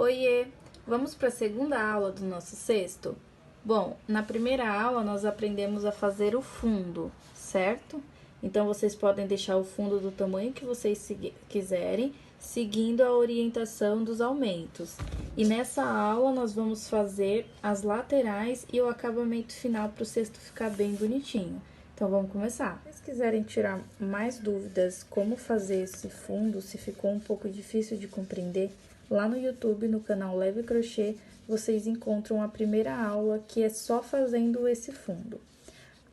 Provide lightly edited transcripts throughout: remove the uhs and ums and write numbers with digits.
Oiê! Vamos para a segunda aula do nosso cesto? Bom, na primeira aula nós aprendemos a fazer o fundo, certo? Então, vocês podem deixar o fundo do tamanho que vocês quiserem, seguindo a orientação dos aumentos. E nessa aula nós vamos fazer as laterais e o acabamento final para o cesto ficar bem bonitinho. Então, vamos começar. Se vocês quiserem tirar mais dúvidas como fazer esse fundo, se ficou um pouco difícil de compreender, lá no YouTube, no canal Leve Crochê, vocês encontram a primeira aula, que é só fazendo esse fundo.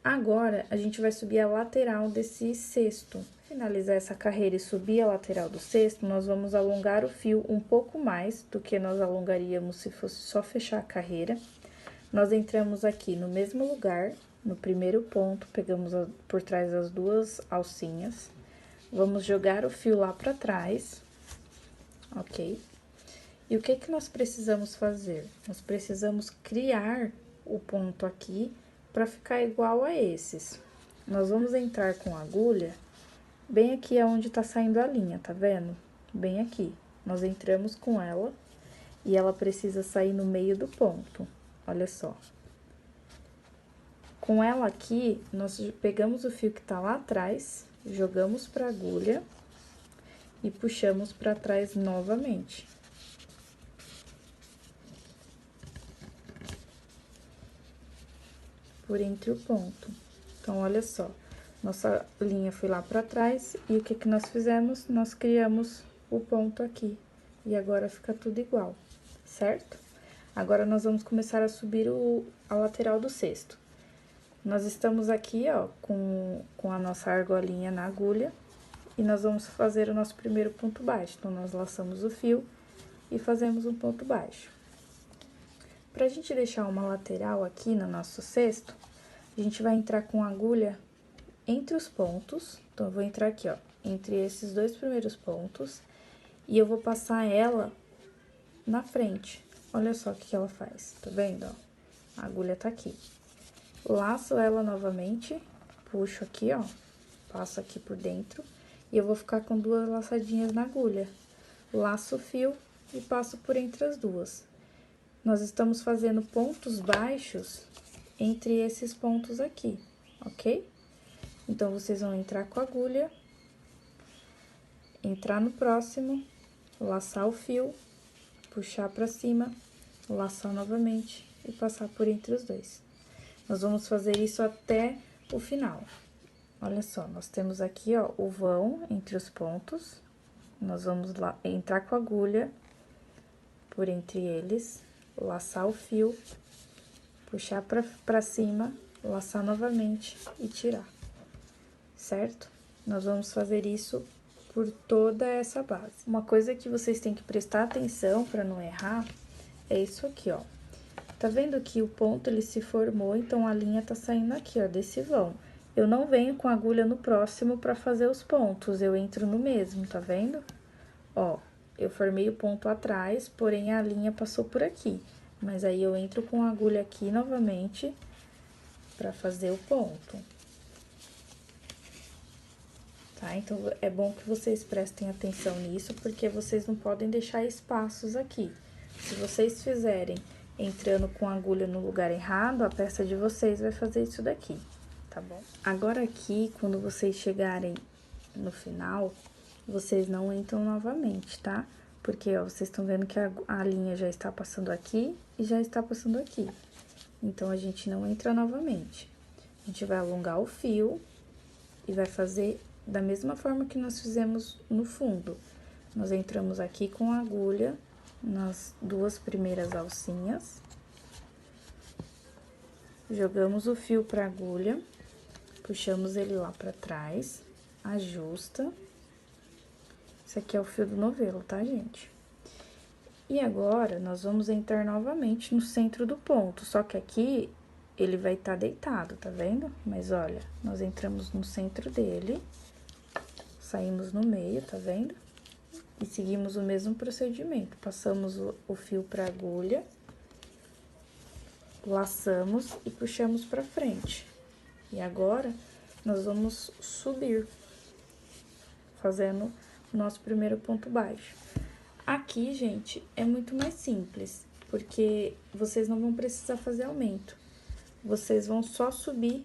Agora, a gente vai subir a lateral desse cesto. Finalizar essa carreira e subir a lateral do cesto, nós vamos alongar o fio um pouco mais do que nós alongaríamos se fosse só fechar a carreira. Nós entramos aqui no mesmo lugar, no primeiro ponto, pegamos por trás as duas alcinhas. Vamos jogar o fio lá pra trás, ok? E o que nós precisamos fazer? Nós precisamos criar o ponto aqui para ficar igual a esses. Nós vamos entrar com a agulha bem aqui aonde tá saindo a linha, tá vendo? Bem aqui. Nós entramos com ela e ela precisa sair no meio do ponto, olha só. Com ela aqui, nós pegamos o fio que tá lá atrás, jogamos pra agulha e puxamos pra trás novamente. Por entre o ponto. Então, olha só, nossa linha foi lá pra trás e o que nós fizemos? Nós criamos o ponto aqui. E agora fica tudo igual, certo? Agora, nós vamos começar a subir a lateral do cesto. Nós estamos aqui, ó, com a nossa argolinha na agulha e nós vamos fazer o nosso primeiro ponto baixo. Então, nós laçamos o fio e fazemos um ponto baixo. Pra gente deixar uma lateral aqui no nosso cesto, a gente vai entrar com a agulha entre os pontos. Então, eu vou entrar aqui, ó, entre esses dois primeiros pontos, e eu vou passar ela na frente. Olha só o que ela faz, tá vendo, ó? A agulha tá aqui. Laço ela novamente, puxo aqui, ó, passo aqui por dentro, e eu vou ficar com duas laçadinhas na agulha. Laço o fio e passo por entre as duas. Nós estamos fazendo pontos baixos entre esses pontos aqui, ok? Então, vocês vão entrar com a agulha, entrar no próximo, laçar o fio, puxar pra cima, laçar novamente e passar por entre os dois. Nós vamos fazer isso até o final. Olha só, nós temos aqui, ó, o vão entre os pontos. Nós vamos lá entrar com a agulha por entre eles, laçar o fio, puxar pra cima, laçar novamente e tirar, certo? Nós vamos fazer isso por toda essa base. Uma coisa que vocês têm que prestar atenção para não errar é isso aqui, ó. Tá vendo que o ponto, ele se formou, então a linha tá saindo aqui, ó, desse vão. Eu não venho com a agulha no próximo para fazer os pontos, eu entro no mesmo, tá vendo? Ó, eu formei o ponto atrás, porém a linha passou por aqui. Mas aí, eu entro com a agulha aqui novamente pra fazer o ponto. Tá? Então, é bom que vocês prestem atenção nisso, porque vocês não podem deixar espaços aqui. Se vocês fizerem entrando com a agulha no lugar errado, a peça de vocês vai fazer isso daqui, tá bom? Agora aqui, quando vocês chegarem no final, vocês não entram novamente, tá? Porque, ó, vocês estão vendo que a linha já está passando aqui e já está passando aqui. Então, a gente não entra novamente. A gente vai alongar o fio e vai fazer da mesma forma que nós fizemos no fundo. Nós entramos aqui com a agulha nas duas primeiras alcinhas. Jogamos o fio pra agulha, puxamos ele lá pra trás, ajusta. Esse aqui é o fio do novelo, tá, gente? E agora, nós vamos entrar novamente no centro do ponto, só que aqui ele vai estar deitado, tá vendo? Mas olha, nós entramos no centro dele, saímos no meio, tá vendo? E seguimos o mesmo procedimento, passamos o fio pra agulha, laçamos e puxamos pra frente. E agora, nós vamos subir, fazendo nosso primeiro ponto baixo. Aqui, gente, é muito mais simples, porque vocês não vão precisar fazer aumento. Vocês vão só subir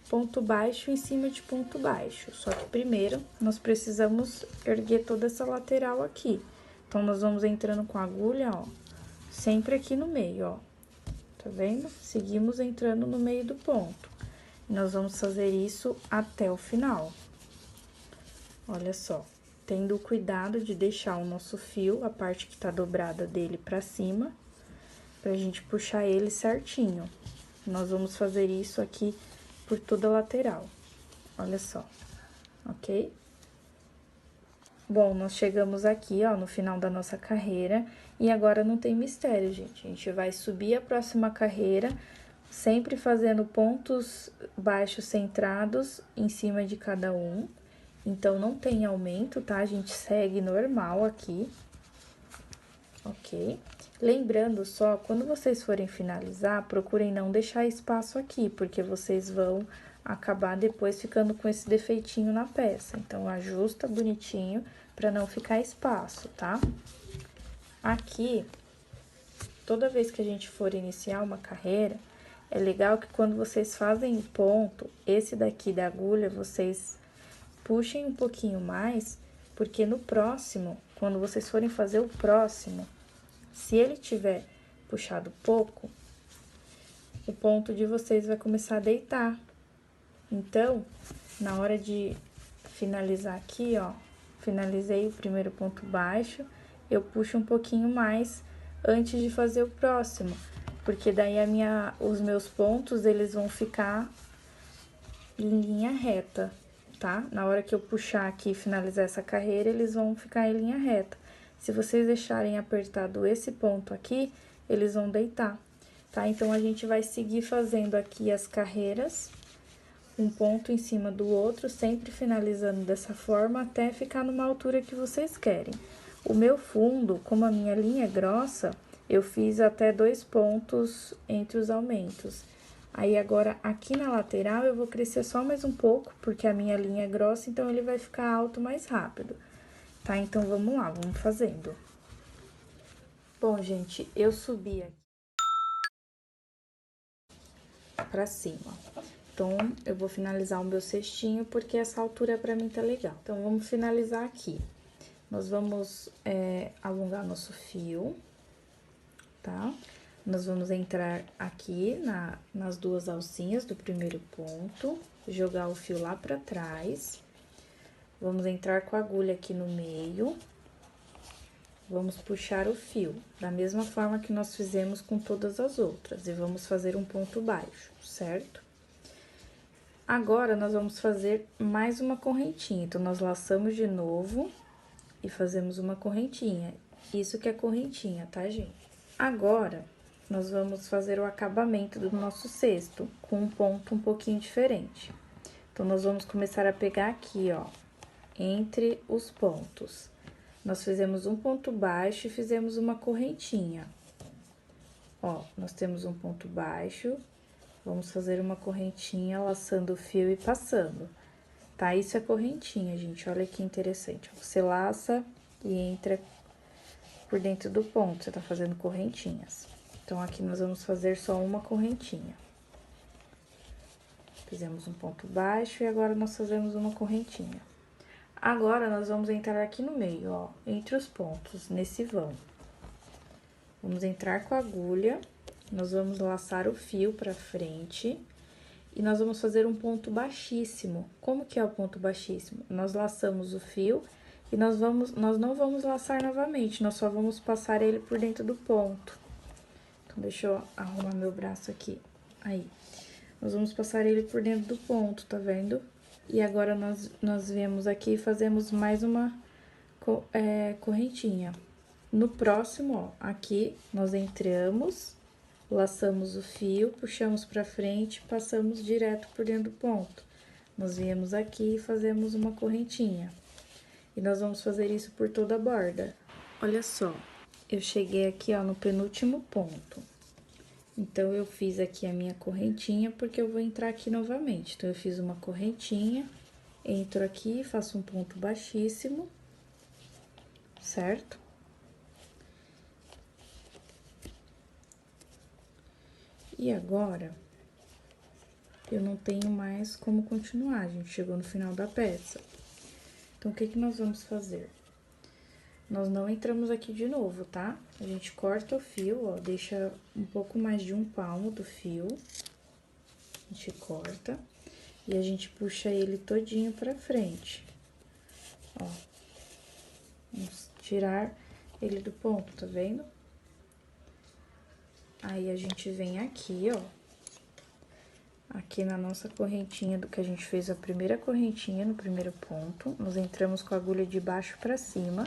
ponto baixo em cima de ponto baixo. Só que primeiro, nós precisamos erguer toda essa lateral aqui. Então, nós vamos entrando com a agulha, ó, sempre aqui no meio, ó. Tá vendo? Seguimos entrando no meio do ponto. Nós vamos fazer isso até o final. Olha só, tendo o cuidado de deixar o nosso fio, a parte que tá dobrada dele pra cima, pra gente puxar ele certinho. Nós vamos fazer isso aqui por toda a lateral. Olha só, ok? Bom, nós chegamos aqui, ó, no final da nossa carreira, e agora não tem mistério, gente. A gente vai subir a próxima carreira, sempre fazendo pontos baixos centrados em cima de cada um. Então, não tem aumento, tá? A gente segue normal aqui, ok? Lembrando só, quando vocês forem finalizar, procurem não deixar espaço aqui, porque vocês vão acabar depois ficando com esse defeitinho na peça. Então, ajusta bonitinho pra não ficar espaço, tá? Aqui, toda vez que a gente for iniciar uma carreira, é legal que quando vocês fazem o ponto, esse daqui da agulha, vocês puxem um pouquinho mais, porque no próximo, quando vocês forem fazer o próximo, se ele tiver puxado pouco, o ponto de vocês vai começar a deitar. Então, na hora de finalizar aqui, ó, finalizei o primeiro ponto baixo, eu puxo um pouquinho mais antes de fazer o próximo, porque daí os meus pontos, eles vão ficar em linha reta, tá? Na hora que eu puxar aqui e finalizar essa carreira, eles vão ficar em linha reta. Se vocês deixarem apertado esse ponto aqui, eles vão deitar, tá? Então, a gente vai seguir fazendo aqui as carreiras, um ponto em cima do outro, sempre finalizando dessa forma, até ficar numa altura que vocês querem. O meu fundo, como a minha linha é grossa, eu fiz até 2 pontos entre os aumentos. Aí, agora, aqui na lateral, eu vou crescer só mais um pouco, porque a minha linha é grossa, então, ele vai ficar alto mais rápido, tá? Então, vamos lá, vamos fazendo. Bom, gente, eu subi aqui pra cima. Então, eu vou finalizar o meu cestinho, porque essa altura pra mim tá legal. Então, vamos finalizar aqui. Nós vamos alongar nosso fio, tá? Nós vamos entrar aqui nas 2 alcinhas do primeiro ponto, jogar o fio lá pra trás. Vamos entrar com a agulha aqui no meio. Vamos puxar o fio, da mesma forma que nós fizemos com todas as outras. E vamos fazer um ponto baixo, certo? Agora, nós vamos fazer mais uma correntinha. Então, nós laçamos de novo e fazemos uma correntinha. Isso que é correntinha, tá, gente? Agora, nós vamos fazer o acabamento do nosso cesto com um ponto um pouquinho diferente. Então, nós vamos começar a pegar aqui, ó, entre os pontos. Nós fizemos um ponto baixo e fizemos uma correntinha. Ó, nós temos um ponto baixo, vamos fazer uma correntinha, laçando o fio e passando, tá? Isso é correntinha, gente, olha que interessante. Você laça e entra por dentro do ponto, você tá fazendo correntinhas. Então, aqui nós vamos fazer só uma correntinha. Fizemos um ponto baixo e agora nós fazemos uma correntinha. Agora, nós vamos entrar aqui no meio, ó, entre os pontos, nesse vão. Vamos entrar com a agulha, nós vamos laçar o fio pra frente e nós vamos fazer um ponto baixíssimo. Como que é o ponto baixíssimo? Nós laçamos o fio e nós não vamos laçar novamente, nós só vamos passar ele por dentro do ponto. Então, deixa eu arrumar meu braço aqui. Aí, nós vamos passar ele por dentro do ponto, tá vendo? E agora, nós viemos aqui e fazemos mais uma correntinha. No próximo, ó, aqui, nós entramos, laçamos o fio, puxamos pra frente, passamos direto por dentro do ponto. Nós viemos aqui e fazemos uma correntinha. E nós vamos fazer isso por toda a borda. Olha só, eu cheguei aqui, ó, no penúltimo ponto. Então, eu fiz aqui a minha correntinha, porque eu vou entrar aqui novamente. Então, eu fiz uma correntinha, entro aqui, faço um ponto baixíssimo, certo? E agora, eu não tenho mais como continuar, a gente chegou no final da peça. Então, o que que nós vamos fazer? Nós não entramos aqui de novo, tá? A gente corta o fio, ó, deixa um pouco mais de 1 palmo do fio. A gente corta e a gente puxa ele todinho pra frente. Ó, vamos tirar ele do ponto, tá vendo? Aí, a gente vem aqui, ó, aqui na nossa correntinha do que a gente fez a primeira correntinha no primeiro ponto. Nós entramos com a agulha de baixo pra cima,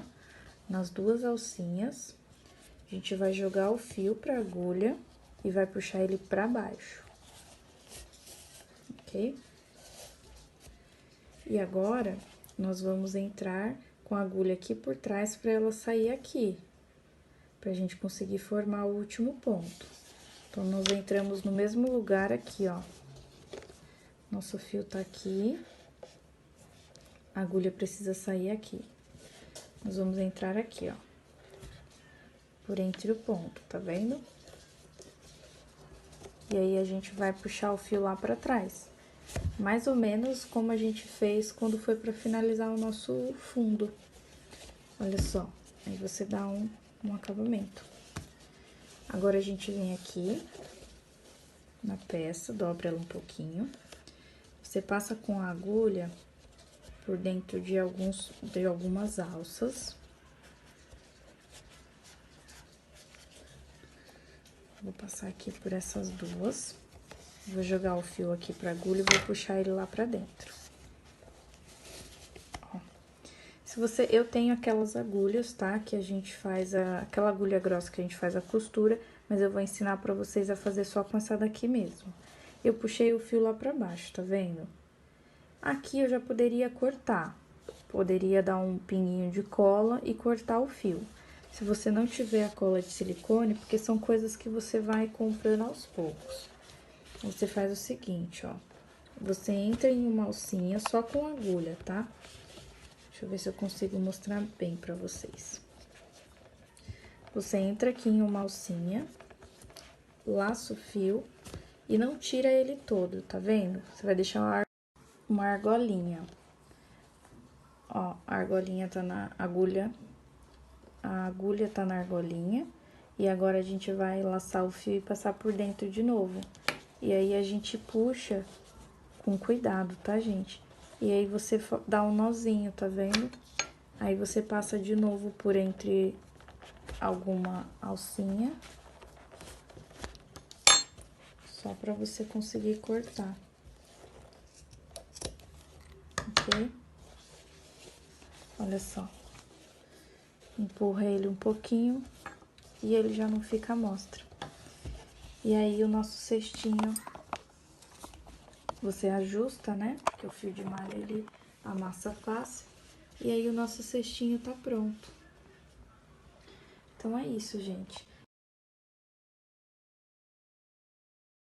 nas 2 alcinhas. A gente vai jogar o fio pra agulha e vai puxar ele pra baixo. Ok? E agora, nós vamos entrar com a agulha aqui por trás pra ela sair aqui, pra gente conseguir formar o último ponto. Então, nós entramos no mesmo lugar aqui, ó. Nosso fio tá aqui, a agulha precisa sair aqui. Nós vamos entrar aqui, ó, por entre o ponto, tá vendo? E aí, a gente vai puxar o fio lá pra trás. Mais ou menos como a gente fez quando foi pra finalizar o nosso fundo. Olha só, aí você dá um acabamento. Agora, a gente vem aqui na peça, dobra ela um pouquinho. Você passa com a agulha por dentro de algumas alças. Vou passar aqui por essas 2. Vou jogar o fio aqui pra agulha e vou puxar ele lá pra dentro. Ó. Eu tenho aquelas agulhas, tá? Que a gente faz aquela agulha grossa que a gente faz a costura, mas eu vou ensinar pra vocês a fazer só com essa daqui mesmo. Eu puxei o fio lá pra baixo, tá vendo? Aqui eu já poderia cortar. Poderia dar um pinguinho de cola e cortar o fio. Se você não tiver a cola de silicone, porque são coisas que você vai comprando aos poucos. Você faz o seguinte, ó. Você entra em uma alcinha só com agulha, tá? Deixa eu ver se eu consigo mostrar bem pra vocês. Você entra aqui em uma alcinha, laça o fio e não tira ele todo, tá vendo? Você vai deixar uma argolinha. Ó, a argolinha tá na agulha, a agulha tá na argolinha. E agora, a gente vai laçar o fio e passar por dentro de novo. E aí, a gente puxa com cuidado, tá, gente? E aí, você dá um nozinho, tá vendo? Aí, você passa de novo por entre alguma alcinha. Só pra você conseguir cortar. Ok? Olha só. Empurra ele um pouquinho e ele já não fica à mostra. E aí, o nosso cestinho, você ajusta, né? Porque o fio de malha, ele amassa fácil. E aí, o nosso cestinho tá pronto. Então, é isso, gente.